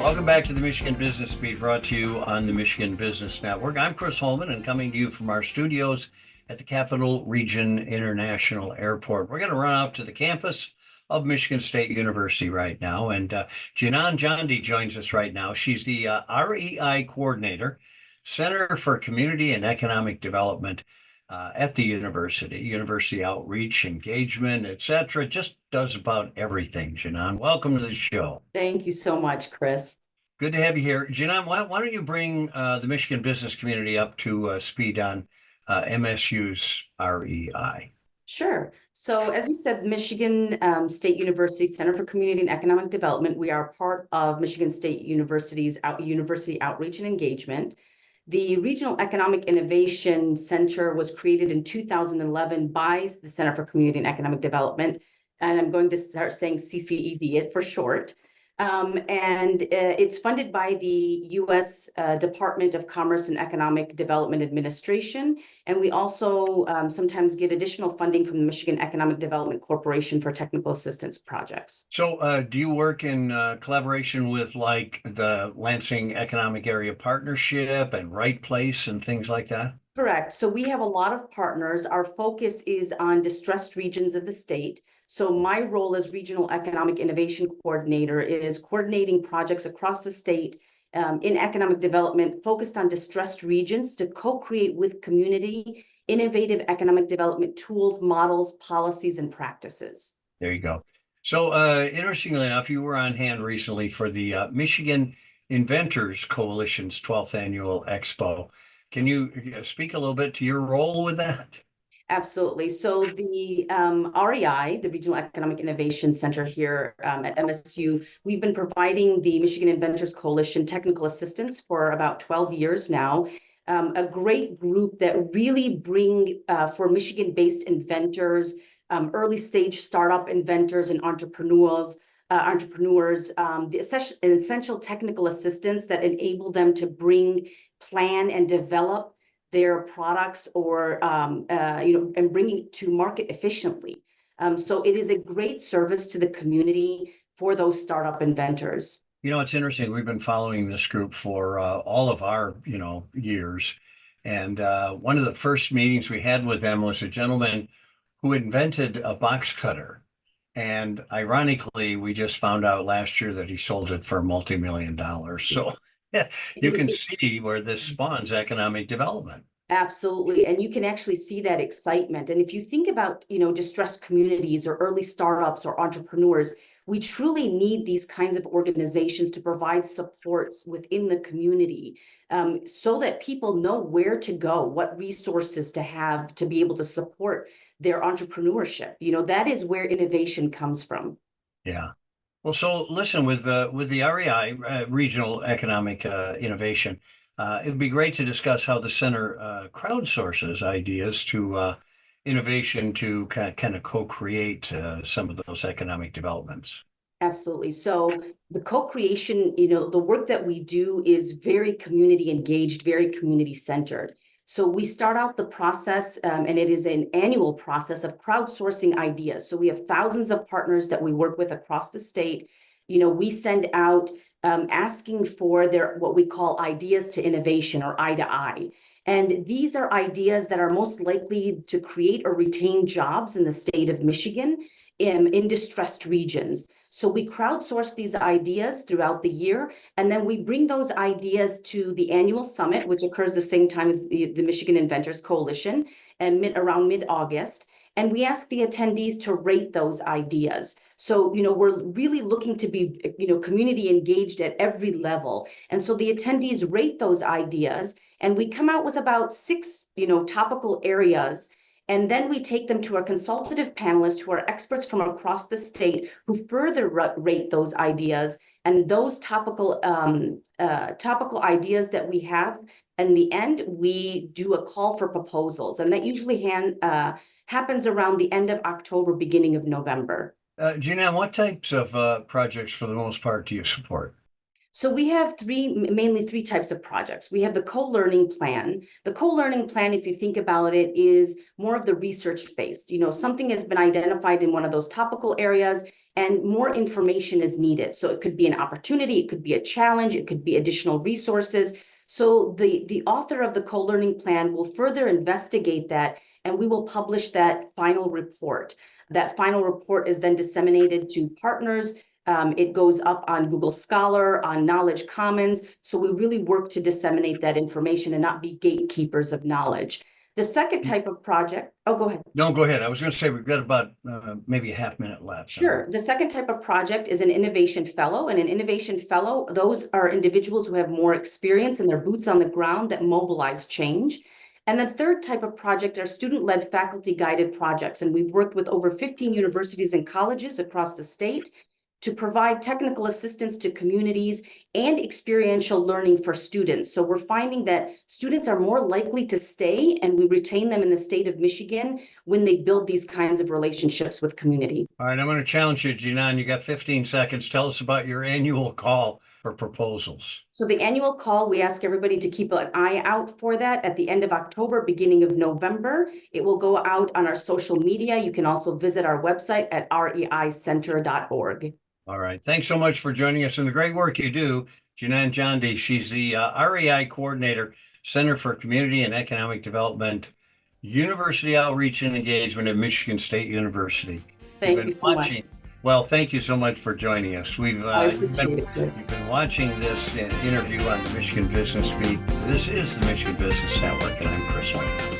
Welcome back to the Michigan Business Beat, brought to you on the Michigan Business Network. I'm Chris Holman, and coming to you from our studios at the Capital Region International Airport. We're going to run out to the campus of Michigan State University right now, and Jenan Jondy joins us right now. She's the REI Coordinator, Center for Community and Economic Development at the university outreach, engagement, etc. Just does about everything. Jenan, welcome to the show. Thank you so much, Chris. Good to have you here. Jenan, why don't you bring the Michigan business community up to speed on MSU's REI? Sure. So as you said, Michigan State University Center for Community and Economic Development, we are part of Michigan State University's University Outreach and Engagement. The Regional Economic Innovation Center was created in 2011 by the Center for Community and Economic Development, and I'm going to start saying CCED for short. It's funded by the U.S. Department of Commerce and Economic Development Administration. And we also sometimes get additional funding from the Michigan Economic Development Corporation for technical assistance projects. So do you work in collaboration with like the Lansing Economic Area Partnership and Right Place and things like that? Correct. So we have a lot of partners. Our focus is on distressed regions of the state. So my role as Regional Economic Innovation Coordinator is coordinating projects across the state in economic development focused on distressed regions to co-create with community innovative economic development tools, models, policies, and practices. There you go. So interestingly enough, you were on hand recently for the Michigan Inventors Coalition's 12th Annual Expo. Can you speak a little bit to your role with that? Absolutely. So the REI, the Regional Economic Innovation Center here at MSU, we've been providing the Michigan Inventors Coalition technical assistance for about 12 years now. A great group that really bring for Michigan-based inventors, early stage startup inventors and entrepreneurs, the essential technical assistance that enable them to plan and develop their products or and bringing it to market efficiently. So it is a great service to the community for those startup inventors. You know, it's interesting. We've been following this group for all of our, years. And one of the first meetings we had with them was a gentleman who invented a box cutter. And ironically, we just found out last year that he sold it for multi-million-dollar. So you can see where this spawns economic development. Absolutely. And you can actually see that excitement. And if you think about, distressed communities or early startups or entrepreneurs, we truly need these kinds of organizations to provide supports within the community so that people know where to go, what resources to have to be able to support their entrepreneurship. That is where innovation comes from. Yeah. Well, so listen, with the REI, Regional Economic Innovation, it would be great to discuss how the center crowdsources ideas to innovation to kind of co-create some of those economic developments. Absolutely. So the co-creation, the work that we do is very community engaged, very community centered. So we start out the process, and it is an annual process of crowdsourcing ideas. So we have thousands of partners that we work with across the state. We send out asking for their what we call ideas to innovation, or I to I. And these are ideas that are most likely to create or retain jobs in the state of Michigan in distressed regions. So we crowdsource these ideas throughout the year, and then we bring those ideas to the annual summit, which occurs the same time as the Michigan Inventors Coalition, and around mid-August. And we ask the attendees to rate those ideas. So, we're really looking to be, community engaged at every level. And so the attendees rate those ideas, and we come out with about 6, topical areas. And then we take them to our consultative panelists who are experts from across the state who further rate those ideas. And those topical ideas that we have, in the end, we do a call for proposals. And that usually happens around the end of October, beginning of November. Jenan, what types of projects, for the most part, do you support? So we have mainly three types of projects. We have the co-learning plan. The co-learning plan, if you think about it, is more of the research-based. Something has been identified in one of those topical areas and more information is needed. So it could be an opportunity, it could be a challenge, it could be additional resources. So the author of the co-learning plan will further investigate that, and we will publish that final report. That final report is then disseminated to partners. It goes up on Google Scholar, on Knowledge Commons. So we really work to disseminate that information and not be gatekeepers of knowledge. The second type of project, go ahead. No, go ahead. I was going to say we've got about maybe a half minute left. Sure. The second type of project is an innovation fellow. And an innovation fellow, those are individuals who have more experience and their boots on the ground that mobilize change. And the third type of project are student-led faculty-guided projects. And we've worked with over 15 universities and colleges across the state to provide technical assistance to communities and experiential learning for students. So we're finding that students are more likely to stay, and we retain them in the state of Michigan when they build these kinds of relationships with community. All right, I'm going to challenge you, Jenan. You got 15 seconds. Tell us about your annual call for proposals. So the annual call, we ask everybody to keep an eye out for that at the end of October, beginning of November. It will go out on our social media. You can also visit our website at reicenter.org. All right. Thanks so much for joining us and the great work you do. Jenan Jondy, she's the REI Coordinator, Center for Community and Economic Development, University Outreach and Engagement at Michigan State University. Thank you so much. Well, thank you so much for joining us. You've been watching this interview on the Michigan Business Beat. This is the Michigan Business Network, and I'm Chris Holman.